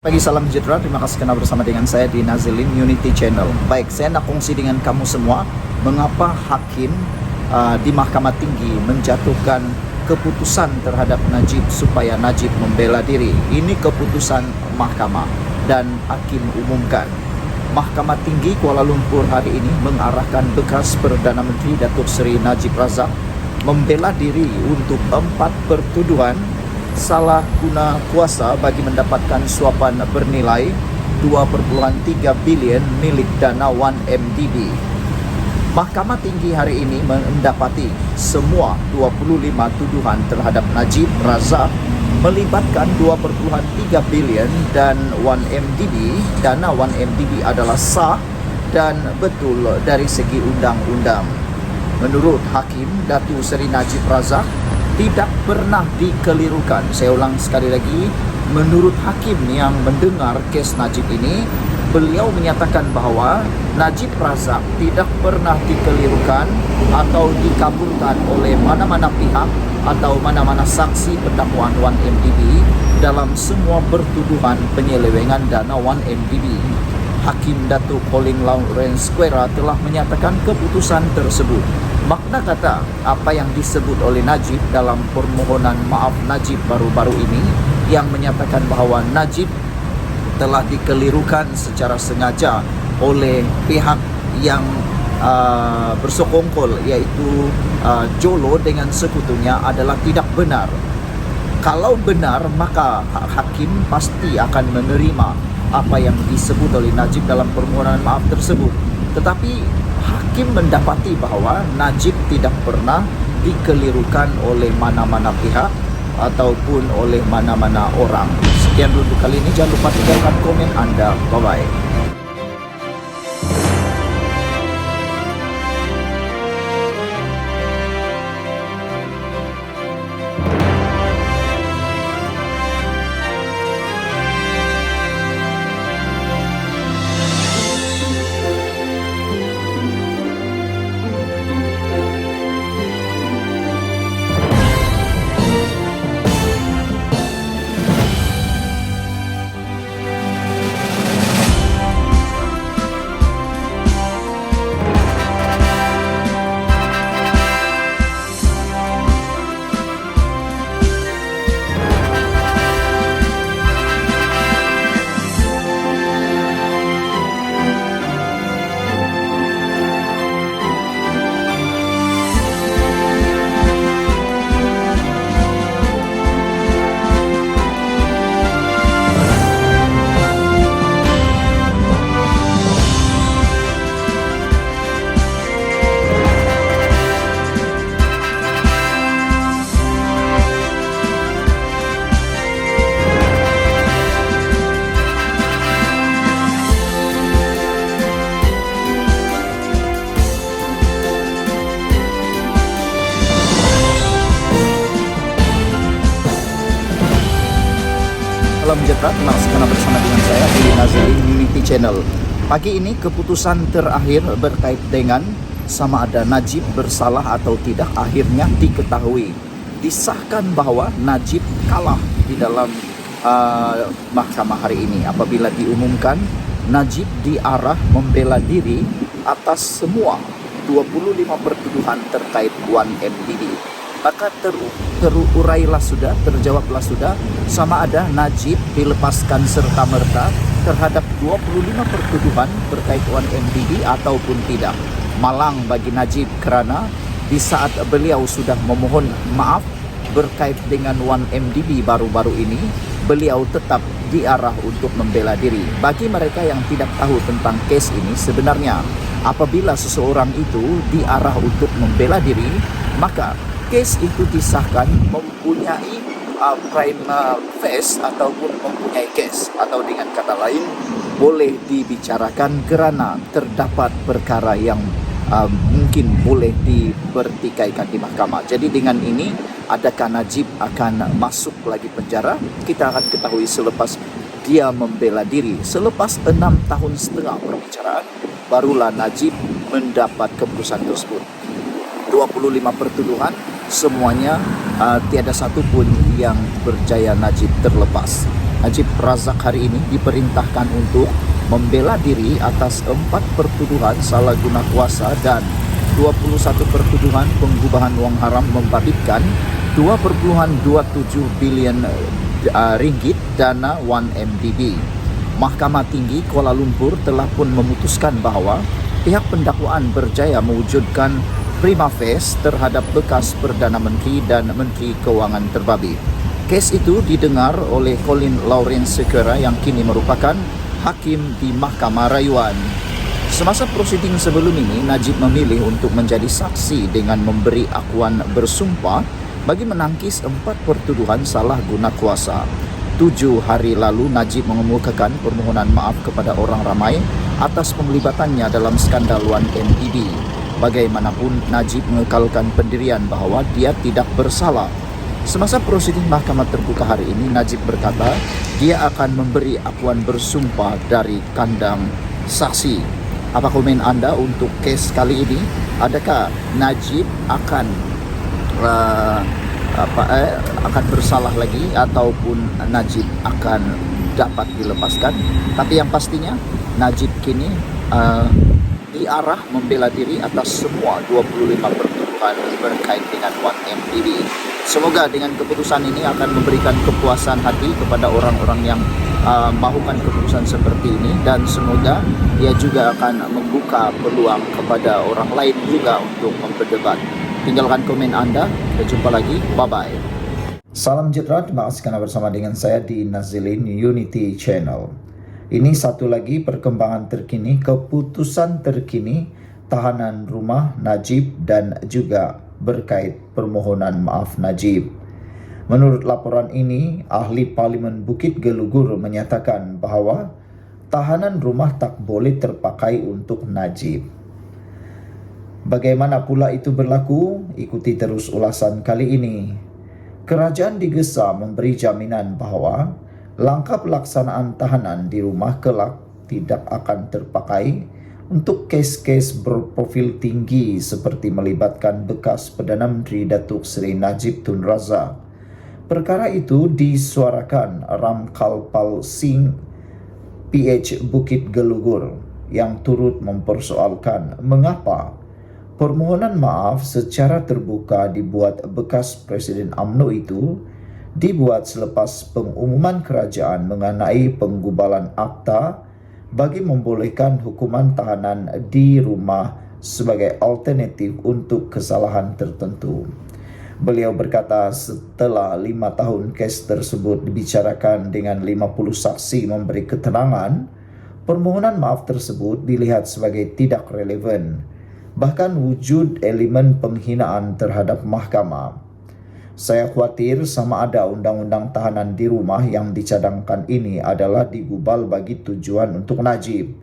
Pagi, salam sejahtera. Terima kasih karena bersama dengan saya di Nazilin Unity Channel. Baik, saya nak kongsi dengan kamu semua mengapa hakim di Mahkamah Tinggi menjatuhkan keputusan terhadap Najib supaya Najib membela diri. Ini keputusan mahkamah dan hakim umumkan. Mahkamah Tinggi Kuala Lumpur hari ini mengarahkan bekas Perdana Menteri Datuk Seri Najib Razak membela diri untuk 4 pertuduhan salah guna kuasa bagi mendapatkan suapan bernilai 2,3 bilion milik dana 1MDB. Mahkamah Tinggi hari ini mendapati semua 25 tuduhan terhadap Najib Razak melibatkan 2,3 bilion dan 1MDB. Dana 1MDB adalah sah dan betul dari segi undang-undang. Menurut Hakim, Datuk Seri Najib Razak tidak pernah dikelirukan. Saya ulang sekali lagi, menurut hakim yang mendengar kes Najib ini, beliau menyatakan bahawa Najib Razak tidak pernah dikelirukan atau dikabulkan oleh mana-mana pihak atau mana-mana saksi pendakwaan 1MDB dalam semua pertuduhan penyelewengan dana 1MDB. Hakim Datuk Colin Lawrence Quera telah menyatakan keputusan tersebut. Makna kata apa yang disebut oleh Najib dalam permohonan maaf Najib baru-baru ini yang menyatakan bahawa Najib telah dikelirukan secara sengaja oleh pihak yang bersokongkol, iaitu Jolo dengan sekutunya, adalah tidak benar. Kalau benar, maka hakim pasti akan menerima apa yang disebut oleh Najib dalam permohonan maaf tersebut. Tetapi hakim mendapati bahawa Najib tidak pernah dikelirukan oleh mana-mana pihak ataupun oleh mana-mana orang. Sekian dulu kali ini, jangan lupa tinggalkan komen anda. Bye-bye. Salam sejahtera, terima kasih karena bersama dengan saya di Nazilin Unity Channel. Pagi ini keputusan terakhir berkait dengan sama ada Najib bersalah atau tidak akhirnya diketahui. Disahkan bahawa Najib kalah di dalam mahkamah hari ini apabila diumumkan Najib diarah membela diri atas semua 25 pertuduhan terkait 1MDB. Maka terurailah sudah, terjawablah sudah sama ada Najib dilepaskan serta-merta terhadap 25 pertuduhan terkait 1MDB ataupun tidak. Malang bagi Najib kerana di saat beliau sudah memohon maaf berkait dengan 1MDB baru-baru ini, beliau tetap diarah untuk membela diri. Bagi mereka yang tidak tahu tentang kes ini, sebenarnya apabila seseorang itu diarah untuk membela diri, maka kes itu disahkan mempunyai prima facie ataupun mempunyai kes, atau dengan kata lain boleh dibicarakan kerana terdapat perkara yang mungkin boleh dipertikaikan di mahkamah. Jadi dengan ini, adakah Najib akan masuk lagi penjara? Kita akan ketahui selepas dia membela diri. Selepas 6 tahun setengah perbicaraan, barulah Najib mendapat keputusan tersebut. 25 pertuduhan, semuanya tiada satu pun yang berjaya Najib terlepas. Najib Razak hari ini diperintahkan untuk membela diri atas 4 pertuduhan salah guna kuasa dan 21 pertuduhan penggubahan wang haram membabitkan 2,27 bilion ringgit dana 1MDB. Mahkamah Tinggi Kuala Lumpur telah pun memutuskan bahawa pihak pendakwaan berjaya mewujudkan prima facie terhadap bekas Perdana Menteri dan Menteri Kewangan terbabit. Kes itu didengar oleh Colin Lawrence Sequeira yang kini merupakan hakim di Mahkamah Rayuan. Semasa prosiding sebelum ini, Najib memilih untuk menjadi saksi dengan memberi akuan bersumpah bagi menangkis 4 pertuduhan salah guna kuasa. 7 hari lalu, Najib mengemukakan permohonan maaf kepada orang ramai atas penglibatannya dalam skandal 1MDB. Bagaimanapun, Najib mengekalkan pendirian bahawa dia tidak bersalah. Semasa prosiding mahkamah terbuka hari ini, Najib berkata dia akan memberi akuan bersumpah dari kandang saksi. Apa komen anda untuk kes kali ini? Adakah Najib akan bersalah lagi ataupun Najib akan dapat dilepaskan? Tapi yang pastinya Najib kini diarah membela diri atas semua 25 pertuduhan berkait dengan 1MDB. Semoga dengan keputusan ini akan memberikan kepuasan hati kepada orang-orang yang mahukan keputusan seperti ini, dan semoga ia juga akan membuka peluang kepada orang lain juga untuk memperdebat. Tinggalkan komen anda. Kita jumpa lagi. Bye-bye. Salam sejahtera. Terima kasih kerana bersama dengan saya di Nazilin Unity Channel. Ini satu lagi perkembangan terkini, keputusan terkini tahanan rumah Najib dan juga berkait permohonan maaf Najib. Menurut laporan ini, ahli Parlimen Bukit Gelugur menyatakan bahawa tahanan rumah tak boleh terpakai untuk Najib. Bagaimana pula itu berlaku? Ikuti terus ulasan kali ini. Kerajaan digesa memberi jaminan bahawa langkah pelaksanaan tahanan di rumah kelak tidak akan terpakai untuk kes-kes berprofil tinggi seperti melibatkan bekas Perdana Menteri Datuk Seri Najib Tun Razak. Perkara itu disuarakan Ramkalpal Singh PH Bukit Gelugur yang turut mempersoalkan mengapa permohonan maaf secara terbuka dibuat bekas Presiden UMNO itu dibuat selepas pengumuman kerajaan mengenai penggubalan akta bagi membolehkan hukuman tahanan di rumah sebagai alternatif untuk kesalahan tertentu. Beliau berkata setelah 5 tahun kes tersebut dibicarakan dengan 50 saksi memberi keterangan, permohonan maaf tersebut dilihat sebagai tidak relevan. Bahkan wujud elemen penghinaan terhadap mahkamah. Saya khawatir sama ada undang-undang tahanan di rumah yang dicadangkan ini adalah digubal bagi tujuan untuk Najib.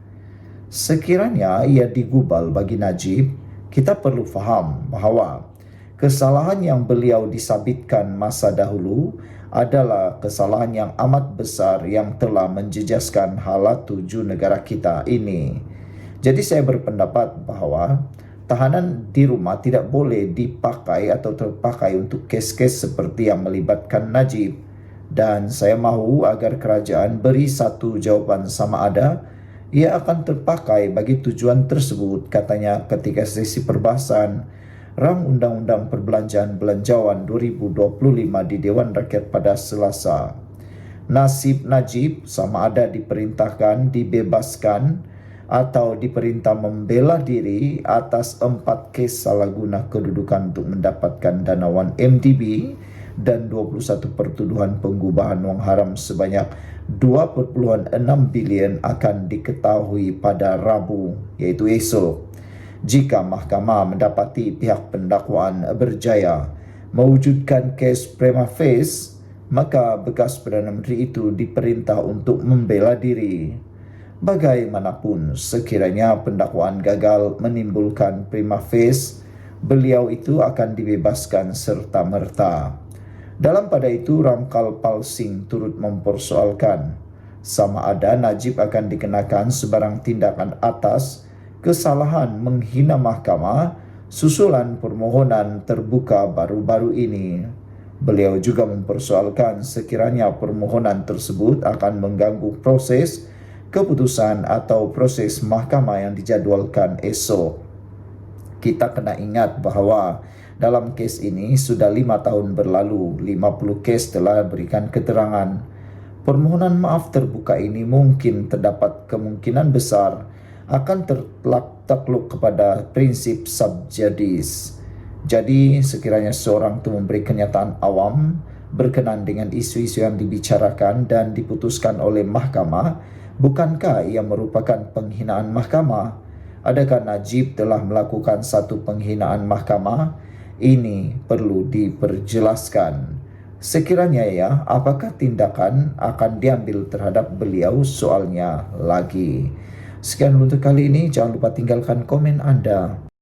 Sekiranya ia digubal bagi Najib, kita perlu faham bahawa kesalahan yang beliau disabitkan masa dahulu adalah kesalahan yang amat besar yang telah menjejaskan halat 7 negara kita ini. Jadi saya berpendapat bahawa tahanan di rumah tidak boleh dipakai atau terpakai untuk kes-kes seperti yang melibatkan Najib. Dan saya mahu agar kerajaan beri satu jawapan sama ada ia akan terpakai bagi tujuan tersebut, katanya ketika sesi perbahasan Rang Undang-Undang Perbelanjaan Belanjawan 2025 di Dewan Rakyat pada Selasa. Nasib Najib sama ada diperintahkan dibebaskan atau diperintah membela diri atas 4 kes salah guna kedudukan untuk mendapatkan dana 1MDB dan 21 pertuduhan penggubahan wang haram sebanyak 2,6 bilion akan diketahui pada Rabu, iaitu esok. Jika mahkamah mendapati pihak pendakwaan berjaya mewujudkan kes prima facie, maka bekas Perdana Menteri itu diperintah untuk membela diri. Bagaimanapun, sekiranya pendakwaan gagal menimbulkan prima facie, beliau itu akan dibebaskan serta-merta. Dalam pada itu, Ramkalpal Singh turut mempersoalkan sama ada Najib akan dikenakan sebarang tindakan atas kesalahan menghina mahkamah susulan permohonan terbuka baru-baru ini. Beliau juga mempersoalkan sekiranya permohonan tersebut akan mengganggu proses keputusan atau proses mahkamah yang dijadwalkan esok. Kita kena ingat bahawa dalam kes ini sudah 5 tahun berlalu, 50 kes telah berikan keterangan. Permohonan maaf terbuka ini mungkin terdapat kemungkinan besar akan takluk kepada prinsip sub judice. Jadi sekiranya seorang itu memberi kenyataan awam berkenaan dengan isu-isu yang dibicarakan dan diputuskan oleh mahkamah, bukankah ia merupakan penghinaan mahkamah? Adakah Najib telah melakukan satu penghinaan mahkamah? Ini perlu diperjelaskan. Sekiranya ya, apakah tindakan akan diambil terhadap beliau? Soalnya lagi. Sekian untuk kali ini, jangan lupa tinggalkan komen Anda.